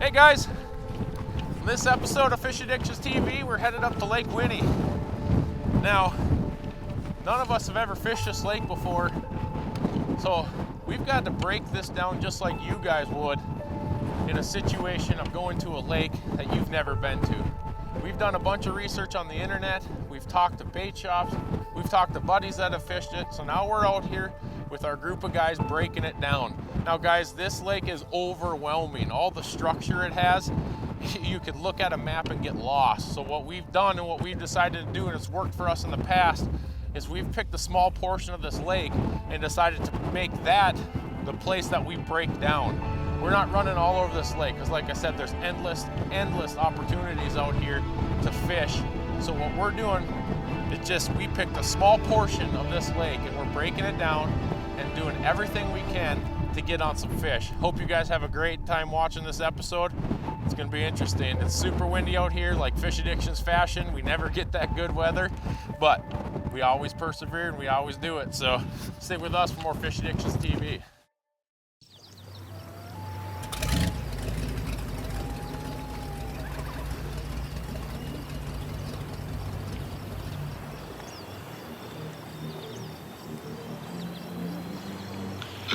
Hey guys, in this episode of Fish Addictions TV, we're headed up to Lake Winnie. Now, none of us have ever fished this lake before, so we've got to break this down just like you guys would in a situation of going to a lake that you've never been to. We've done a bunch of research on the internet, we've talked to bait shops, we've talked to buddies that have fished it, so now we're out here with our group of guys breaking it down. Now guys, this lake is overwhelming. All the structure it has, you could look at a map and get lost. So what we've done and what we've decided to do, and it's worked for us in the past, is we've picked a small portion of this lake and decided to make that the place that we break down. We're not running all over this lake because like I said, there's endless opportunities out here to fish. So what we're doing is just, we picked a small portion of this lake and we're breaking it down and doing everything we can to get on some fish. Hope you guys have a great time watching this episode. It's gonna be interesting. It's super windy out here, like Fish Addictions fashion. We never get that good weather, but we always persevere and we always do it. So stick with us for more Fish Addictions TV.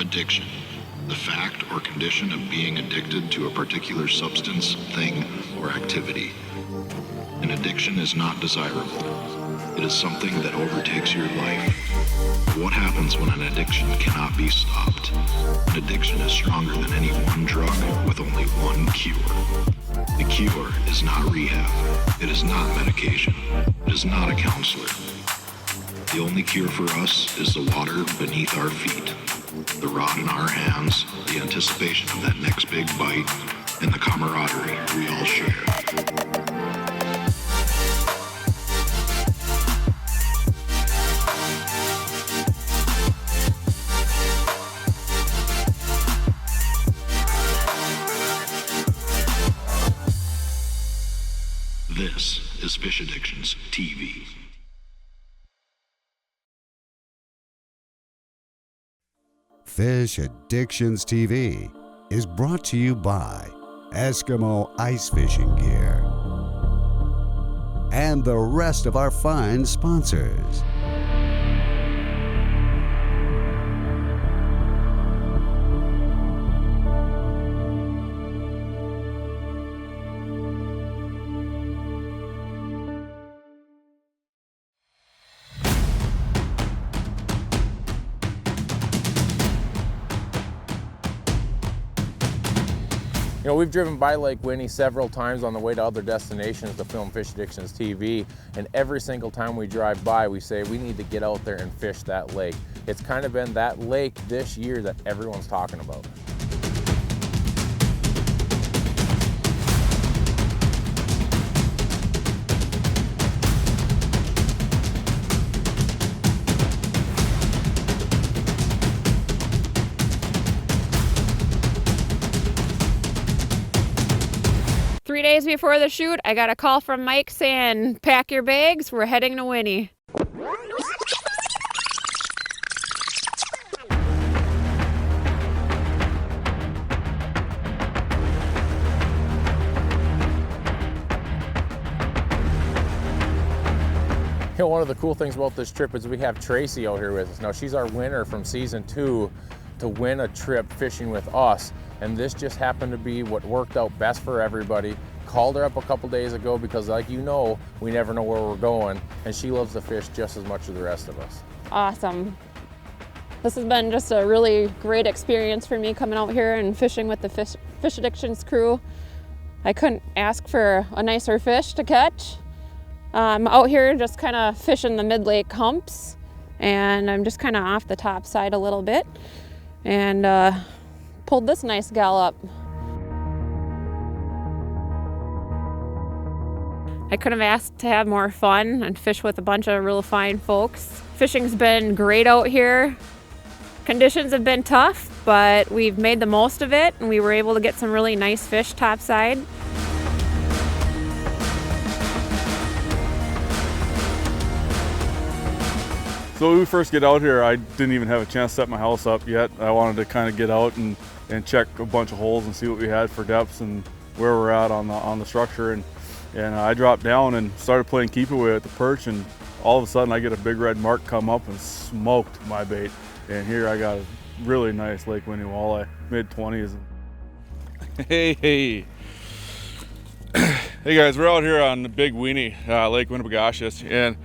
Addiction, the fact or condition of being addicted to a particular substance, thing, or activity. An addiction is not desirable. It is something that overtakes your life. What happens when an addiction cannot be stopped? An addiction is stronger than any one drug with only one cure. The cure is not rehab. It is not medication. It is not a counselor. The only cure for us is the water beneath our feet, the rod in our hands, the anticipation of that next big bite, and the camaraderie we all share. This is Fish Addictions TV. Fish Addictions TV is brought to you by Eskimo Ice Fishing Gear and the rest of our fine sponsors. You know, we've driven by Lake Winnie several times on the way to other destinations to film Fish Addictions TV, and every single time we drive by, we say we need to get out there and fish that lake. It's kind of been that lake this year that everyone's talking about. Three days before the shoot, I got a call from Mike saying, pack your bags, we're heading to Winnie. You know, one of the cool things about this trip is we have Tracey out here with us. Now, she's our winner from season 2 to win a trip fishing with us. And this just happened to be what worked out best for everybody. Called her up a couple days ago because, like you know, we never know where we're going, and she loves to fish just as much as the rest of us. Awesome. This has been just a really great experience for me coming out here and fishing with the Fish Addictions crew. I couldn't ask for a nicer fish to catch. I'm out here just kind of fishing the mid-lake humps, and I'm just kind of off the top side a little bit, and pulled this nice gal up. I could have asked to have more fun and fish with a bunch of real fine folks. Fishing's been great out here. Conditions have been tough, but we've made the most of it, and we were able to get some really nice fish topside. So when we first get out here, I didn't even have a chance to set my house up yet. I wanted to kind of get out and check a bunch of holes and see what we had for depths and where we're at on the structure, and I dropped down and started playing keep away with the perch, and all of a sudden I get a big red mark come up and smoked my bait. And here I got a really nice Lake Winnie walleye, mid-20s. Hey. Hey guys, we're out here on the Big Winnie, Lake Winnibigoshish, and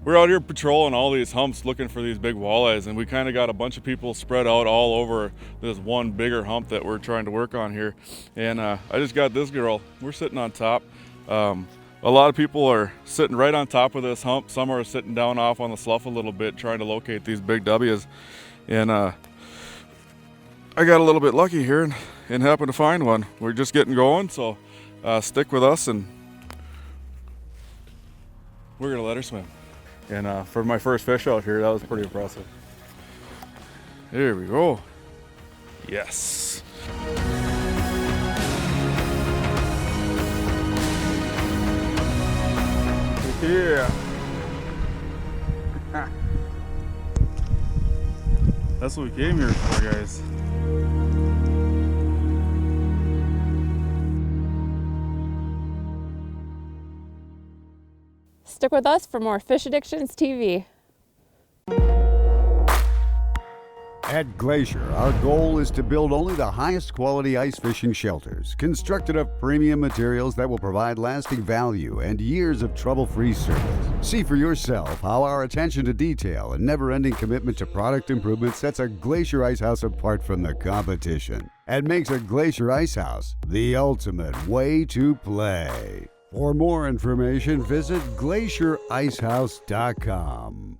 we're out here patrolling all these humps looking for these big walleyes, and we kind of got a bunch of people spread out all over this one bigger hump that we're trying to work on here. And I just got this girl. We're sitting on top. A lot of people are sitting right on top of this hump. Some are sitting down off on the slough a little bit trying to locate these big W's. And I got a little bit lucky here and happened to find one. We're just getting going, so stick with us and we're gonna let her swim. And for my first fish out here, that was pretty impressive. There we go. Yes. Yeah. That's what we came here for, guys. Stick with us for more Fish Addictions TV. At Glacier, our goal is to build only the highest quality ice fishing shelters, constructed of premium materials that will provide lasting value and years of trouble-free service. See for yourself how our attention to detail and never-ending commitment to product improvement sets a Glacier Ice House apart from the competition and makes a Glacier Ice House the ultimate way to play. For more information, visit glacierIcehouse.com.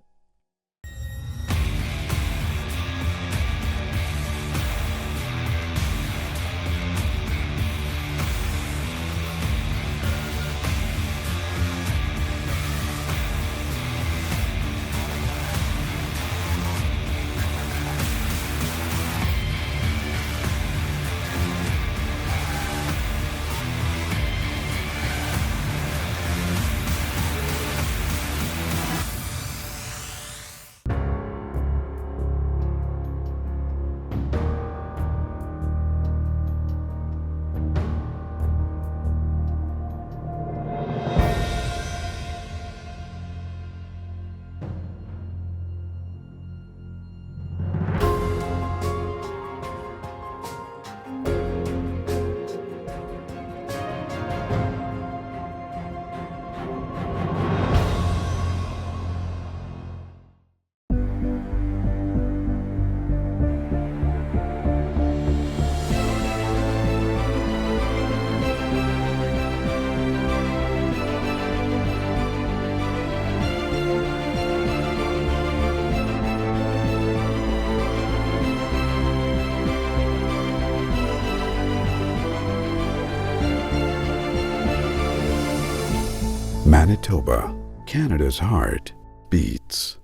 Manitoba, Canada's heart beats.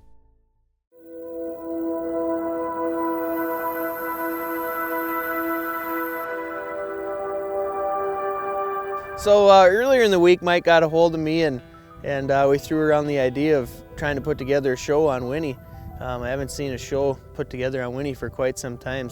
So earlier in the week, Mike got a hold of me and we threw around the idea of trying to put together a show on Winnie. I haven't seen a show put together on Winnie for quite some time.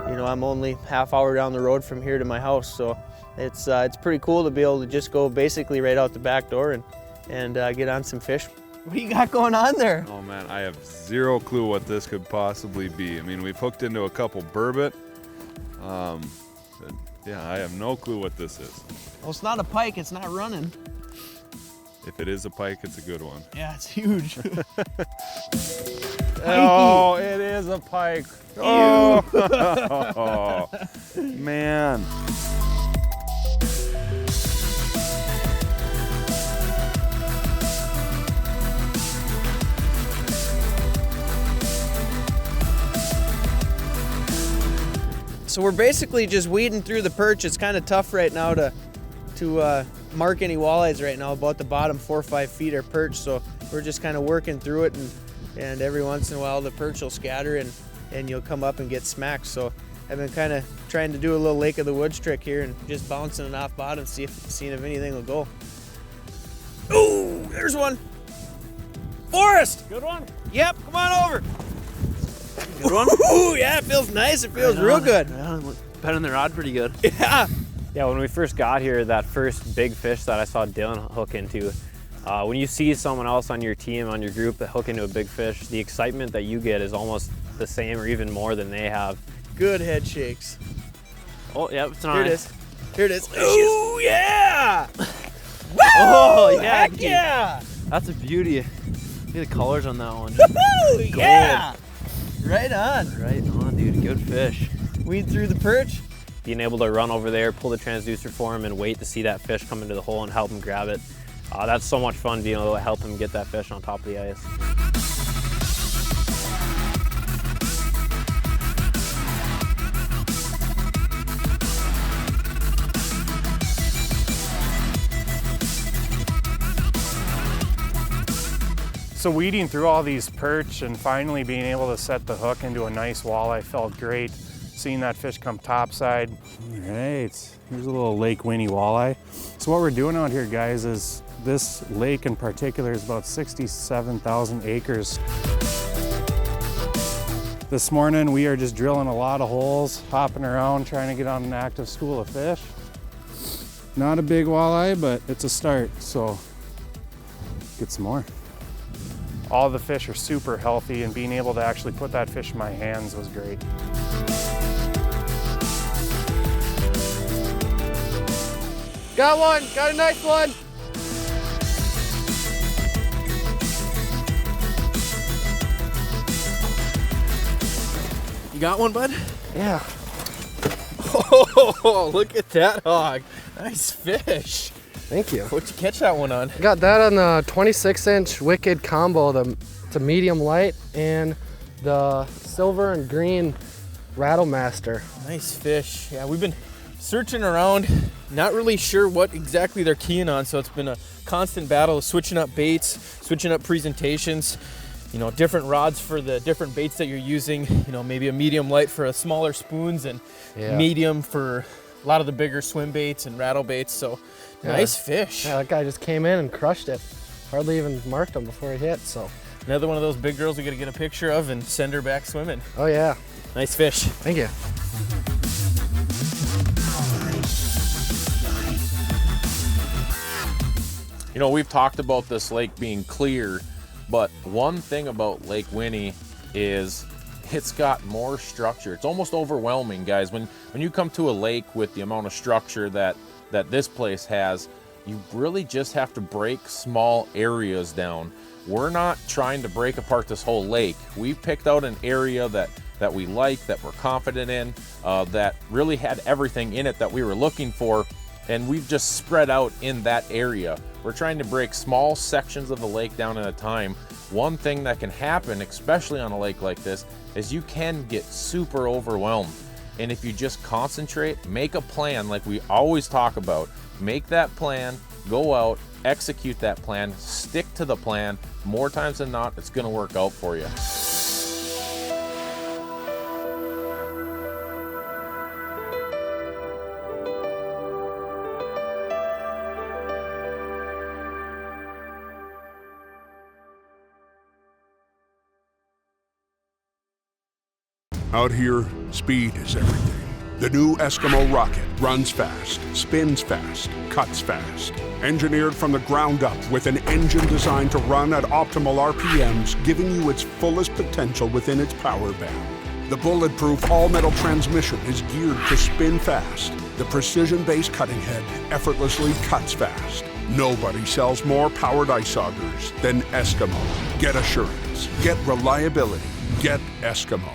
You know, I'm only half hour down the road from here to my house, so it's pretty cool to be able to just go basically right out the back door and get on some fish. What do you got going on there? Oh man, I have zero clue what this could possibly be. I mean, we've hooked into a couple burbot. Yeah, I have no clue what this is. Well, it's not a pike, it's not running. If it is a pike, it's a good one. Yeah, it's huge. Oh, it is a pike. Oh, man. So we're basically just weeding through the perch. It's kind of tough right now to mark any walleyes right now. About the bottom 4 or 5 feet are perch, so we're just kind of working through it, and every once in a while the perch will scatter and you'll come up and get smacked. So I've been kind of trying to do a little Lake of the Woods trick here and just bouncing it off bottom, seeing if anything will go. Oh, there's one. Forrest! Good one. Yep, come on over. Good one? Ooh, yeah, it feels nice. It feels real good. Bending the rod pretty good. Yeah. Yeah, when we first got here, that first big fish that I saw Dylan hook into, when you see someone else on your team, on your group that hook into a big fish, the excitement that you get is almost the same or even more than they have. Good head shakes. Oh, yeah, it's Here it nice. is. Here it is. Ooh, yeah! Oh, Woo! yeah. Heck yeah! That's a beauty. Look at the colors on that one. Woo! Yeah! Right on. Right on, dude. Good fish. Weed through the perch. Being able to run over there, pull the transducer for him, and wait to see that fish come into the hole and help him grab it. That's so much fun being able to help him get that fish on top of the ice. So weeding through all these perch and finally being able to set the hook into a nice walleye felt great. Seeing that fish come topside. All right, here's a little Lake Winnie walleye. So what we're doing out here, guys, is this lake in particular is about 67,000 acres. This morning we are just drilling a lot of holes, hopping around, trying to get on an active school of fish. Not a big walleye, but it's a start, so get some more. All the fish are super healthy, and being able to actually put that fish in my hands was great. Got one. Got a nice one. You got one, bud? Yeah. Oh, look at that hog. Nice fish. Thank you. What'd you catch that one on? Got that on the 26-inch Wicked combo. It's a medium light, and the silver and green Rattlemaster. Nice fish. Yeah, we've been searching around, not really sure what exactly they're keying on, so it's been a constant battle of switching up baits, switching up presentations, you know, different rods for the different baits that you're using, you know, maybe a medium light for smaller spoons and medium for a lot of the bigger swim baits and rattle baits. So nice fish. Yeah, that guy just came in and crushed it. Hardly even marked him before he hit, so. Another one of those big girls we gotta get a picture of and send her back swimming. Oh yeah. Nice fish. Thank you. You know, we've talked about this lake being clear, but one thing about Lake Winnie is it's got more structure. It's almost overwhelming, guys. When you come to a lake with the amount of structure that this place has, you really just have to break small areas down. We're not trying to break apart this whole lake. We've picked out an area that we like, that we're confident in, that really had everything in it that we were looking for, and we've just spread out in that area. We're trying to break small sections of the lake down at a time. One thing that can happen, especially on a lake like this, is you can get super overwhelmed. And if you just concentrate, make a plan like we always talk about. Make that plan, go out, execute that plan, stick to the plan. More times than not, it's gonna work out for you. Out here, speed is everything. The new Eskimo rocket runs fast, spins fast, cuts fast. Engineered from the ground up with an engine designed to run at optimal RPMs, giving you its fullest potential within its power band. The bulletproof all-metal transmission is geared to spin fast. The precision-based cutting head effortlessly cuts fast. Nobody sells more powered ice augers than Eskimo. Get assurance, get reliability, get Eskimo.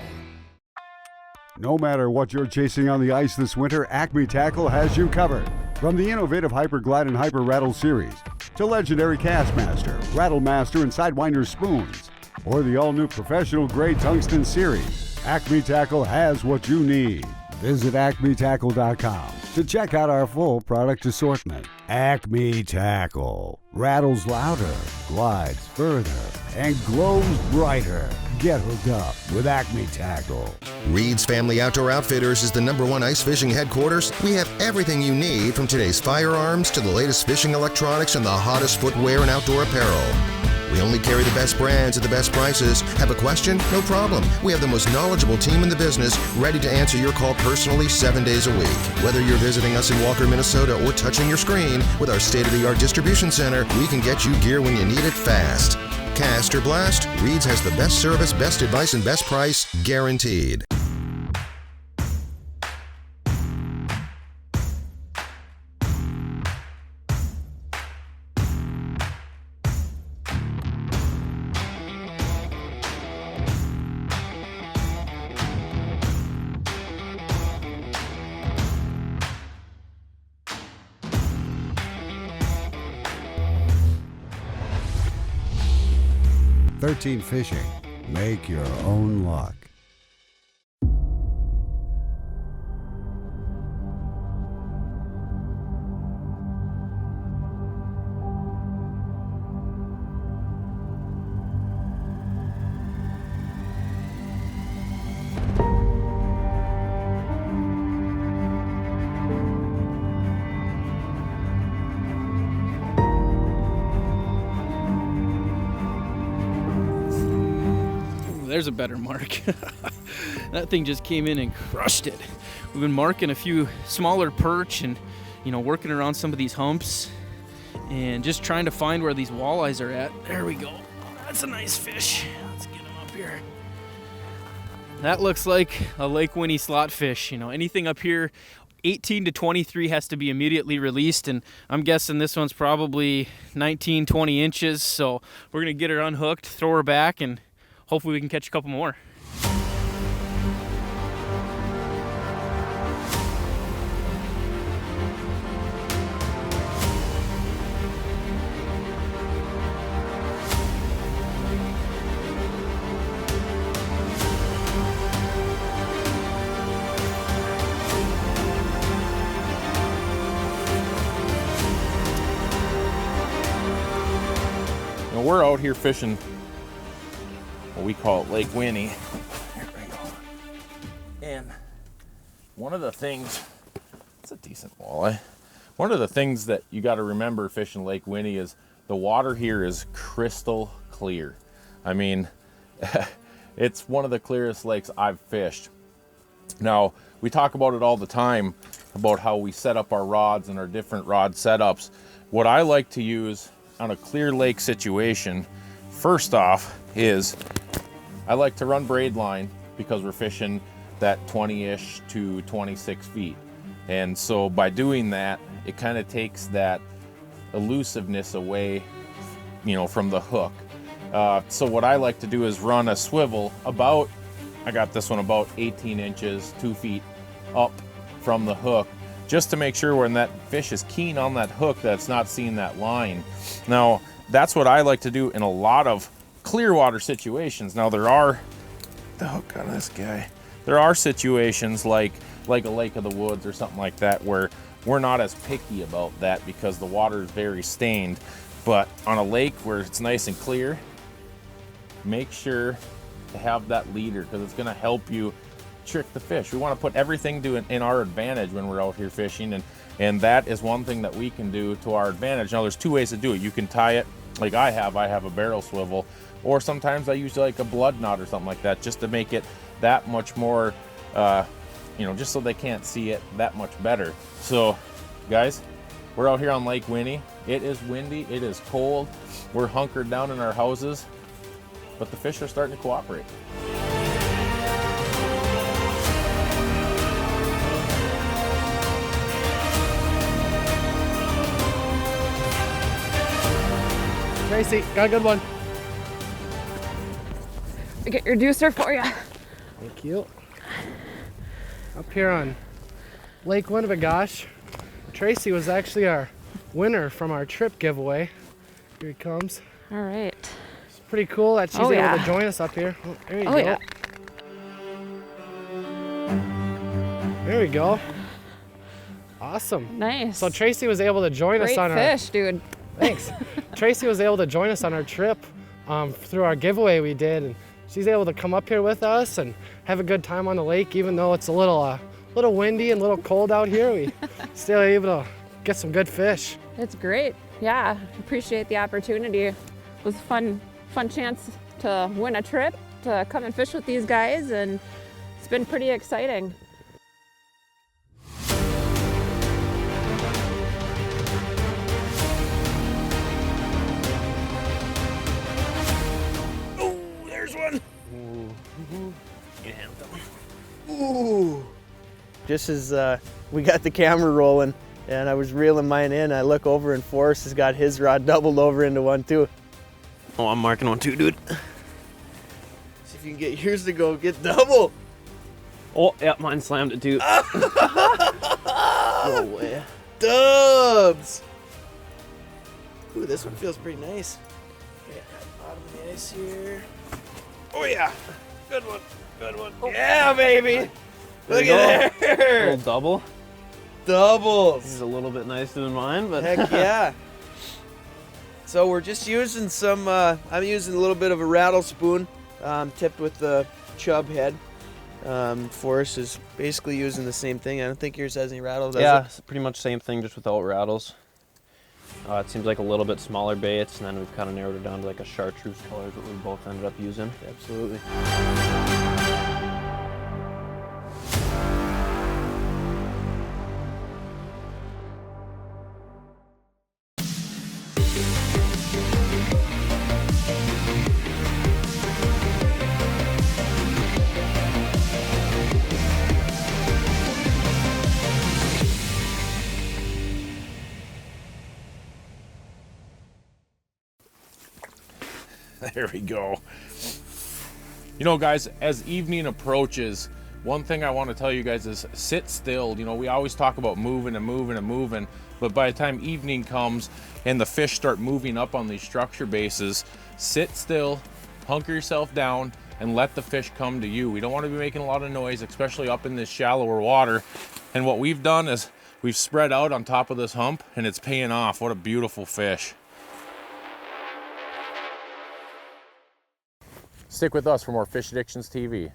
No matter what you're chasing on the ice this winter, Acme Tackle has you covered. From the innovative Hyper Glide and Hyper Rattle series to legendary Castmaster, Rattlemaster, and Sidewinder spoons, or the all-new professional grade tungsten series, Acme Tackle has what you need. Visit acmetackle.com to check out our full product assortment. Acme Tackle rattles louder, glides further, and glows brighter. Get hooked up with Acme Tackle. Reed's Family Outdoor Outfitters is the #1 ice fishing headquarters. We have everything you need, from today's firearms to the latest fishing electronics and the hottest footwear and outdoor apparel. We only carry the best brands at the best prices. Have a question? No problem. We have the most knowledgeable team in the business, ready to answer your call personally 7 days a week. Whether you're visiting us in Walker, Minnesota, or touching your screen, with our state-of-the-art distribution center, we can get you gear when you need it fast. Cast or blast, Reed's has the best service, best advice, and best price, guaranteed. "13 Fishing." Make your own luck. There's a better mark. That thing just came in and crushed it. We've been marking a few smaller perch and, working around some of these humps and just trying to find where these walleyes are at. There we go. That's a nice fish. Let's get him up here. That looks like a Lake Winnie slot fish. Anything up here 18 to 23 has to be immediately released, and I'm guessing this one's probably 19, 20 inches. So we're gonna get her unhooked, throw her back, and hopefully we can catch a couple more. We're out here fishing what we call Lake Winnie. Here we go. And one of the things, it's a decent walleye. One of the things that you got to remember fishing Lake Winnie is the water here is crystal clear. I mean, it's one of the clearest lakes I've fished. Now, we talk about it all the time, about how we set up our rods and our different rod setups. What I like to use on a clear lake situation, first off, is I like to run braid line because we're fishing that 20-ish to 26 feet. And so by doing that, it kind of takes that elusiveness away, from the hook. So what I like to do is run a swivel I got this one about 18 inches, 2 feet up from the hook, just to make sure when that fish is keen on that hook that it's not seeing that line. Now, that's what I like to do in a lot of clear water situations. Now, there are situations like a Lake of the Woods or something like that where we're not as picky about that because the water is very stained. But on a lake where it's nice and clear, make sure to have that leader because it's going to help you trick the fish. We want to put everything in our advantage when we're out here fishing, and that is one thing that we can do to our advantage. Now, there's two ways to do it. You can tie it like I have a barrel swivel, or sometimes I use like a blood knot or something like that just to make it that much more, just so they can't see it that much better. So, guys, we're out here on Lake Winnie. It is windy, it is cold, we're hunkered down in our houses, but the fish are starting to cooperate. Tracey, got a good one. Get your deucer for you. Thank you. Up here on Lake Winnibigosh, Tracey was actually our winner from our trip giveaway. Here he comes. All right. It's pretty cool that she's able to join us up here. Oh, there you go. Yeah. There we go. Awesome. Nice. So Tracey was able to join us on Great fish, dude. Thanks. Tracey was able to join us on our trip through our giveaway we did, and she's able to come up here with us and have a good time on the lake, even though it's a little windy and a little cold out here. We still able to get some good fish. It's great. Yeah, appreciate the opportunity. It was fun fun chance to win a trip, to come and fish with these guys, and it's been pretty exciting. Oh, there's one. Ooh. You handled that one. Ooh. Just as we got the camera rolling and I was reeling mine in, I look over and Forrest has got his rod doubled over into one too. Oh, I'm marking one too, dude. See if you can get yours to go get double. Oh, yeah, mine slammed it too. No way. Dubs. Ooh, this one feels pretty nice. Okay, bottom of the ice here. Oh yeah, good one, good one. Oh. Yeah, baby. Look at there. Little double. Doubles. This is a little bit nicer than mine, but heck yeah. So we're just using some, I'm using a little bit of a rattle spoon, tipped with the chub head. Forrest is basically using the same thing. I don't think yours has any rattles, does yeah, it? it's pretty much the same thing, just without rattles. It seems like a little bit smaller baits, and then we've kind of narrowed it down to like a chartreuse color is what we both ended up using. Absolutely. There we go. You know, guys, as evening approaches, one thing I want to tell you guys is sit still. You know, we always talk about moving and moving and moving, but by the time evening comes and the fish start moving up on these structure bases, sit still, hunker yourself down, and let the fish come to you. We don't want to be making a lot of noise, especially up in this shallower water. And what we've done is we've spread out on top of this hump, and it's paying off. What a beautiful fish. Stick with us for more Fish Addictions TV.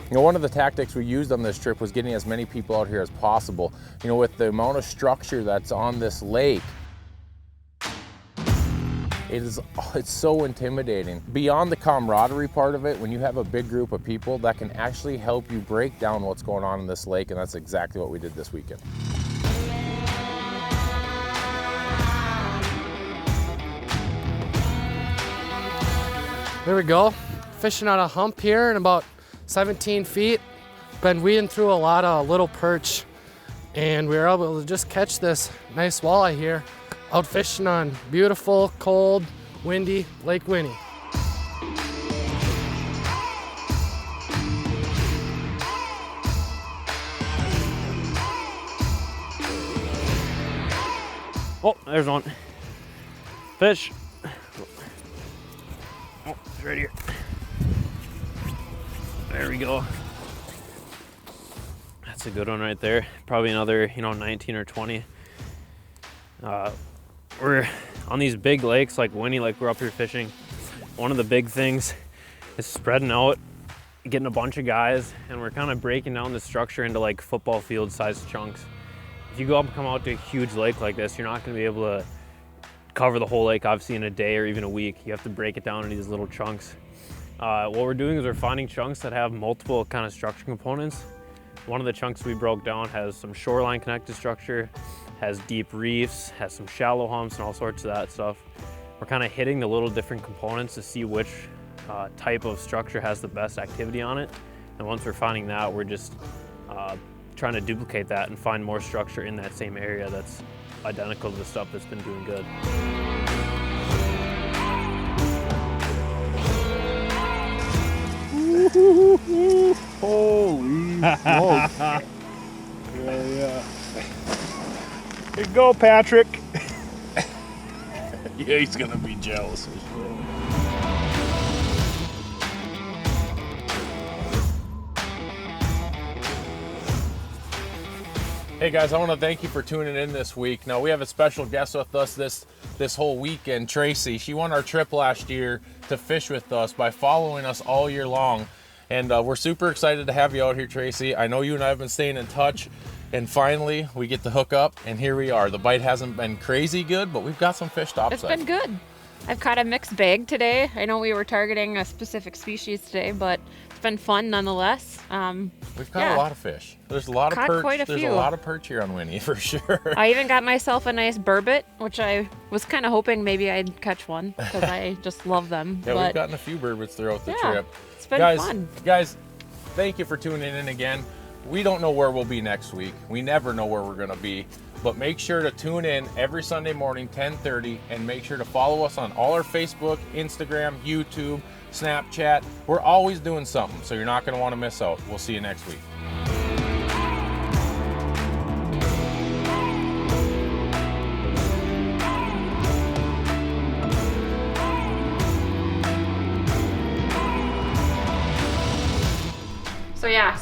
You know, one of the tactics we used on this trip was getting as many people out here as possible. You know, with the amount of structure that's on this lake, it's so intimidating. Beyond the camaraderie part of it, when you have a big group of people that can actually help you break down what's going on in this lake, and that's exactly what we did this weekend. There we go. Fishing on a hump here in about 17 feet. Been weeding through a lot of little perch, and we were able to just catch this nice walleye here out fishing on beautiful, cold, windy Lake Winnie. Oh, there's one. Fish. Oh, it's right here. There we go. That's a good one right there. Probably another, 19 or 20. We're on these big lakes like Winnie, like we're up here fishing. One of the big things is spreading out, getting a bunch of guys, and we're kind of breaking down the structure into like football field sized chunks. If you go up and come out to a huge lake like this, you're not going to be able to cover the whole lake obviously in a day or even a week. You have to break it down into these little chunks. What we're doing is we're finding chunks that have multiple kind of structure components. One of the chunks we broke down has some shoreline connected structure, has deep reefs, has some shallow humps and all sorts of that stuff. We're kind of hitting the little different components to see which type of structure has the best activity on it. And once we're finding that, we're just trying to duplicate that and find more structure in that same area that's identical to the stuff that's been doing good. Holy smokes. Yeah. Here you go, Patrick. Yeah, he's gonna be jealous for sure. Hey guys, I want to thank you for tuning in this week. Now we have a special guest with us this whole weekend, Tracey. She won our trip last year to fish with us by following us all year long. And we're super excited to have you out here, Tracey. I know you and I have been staying in touch, and finally we get to hook up, and here we are. The bite hasn't been crazy good, but we've got some fish topside. It's been good. I've caught a mixed bag today. I know we were targeting a specific species today, but it's been fun nonetheless. We've caught a lot of fish. There's a lot of perch. Quite a There's few. a lot of perch here on Winnie for sure. I even got myself a nice burbot, which I was kind of hoping maybe I'd catch one because I just love them. Yeah, but we've gotten a few burbots throughout the trip. It's been fun. Guys, thank you for tuning in again. We don't know where we'll be next week. We never know where we're going to be. But make sure to tune in every Sunday morning, 10:30, and make sure to follow us on all our Facebook, Instagram, YouTube, Snapchat. We're always doing something, so you're not going to want to miss out. We'll see you next week.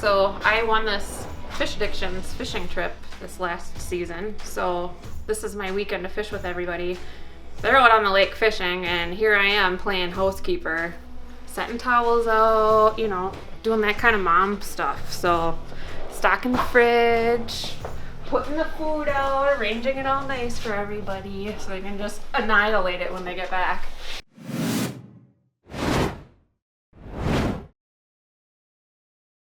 So I won this Fish Addictions fishing trip this last season. So this is my weekend to fish with everybody. They're out on the lake fishing, and here I am playing housekeeper, setting towels out, you know, doing that kind of mom stuff. So stocking the fridge, putting the food out, arranging it all nice for everybody so they can just annihilate it when they get back.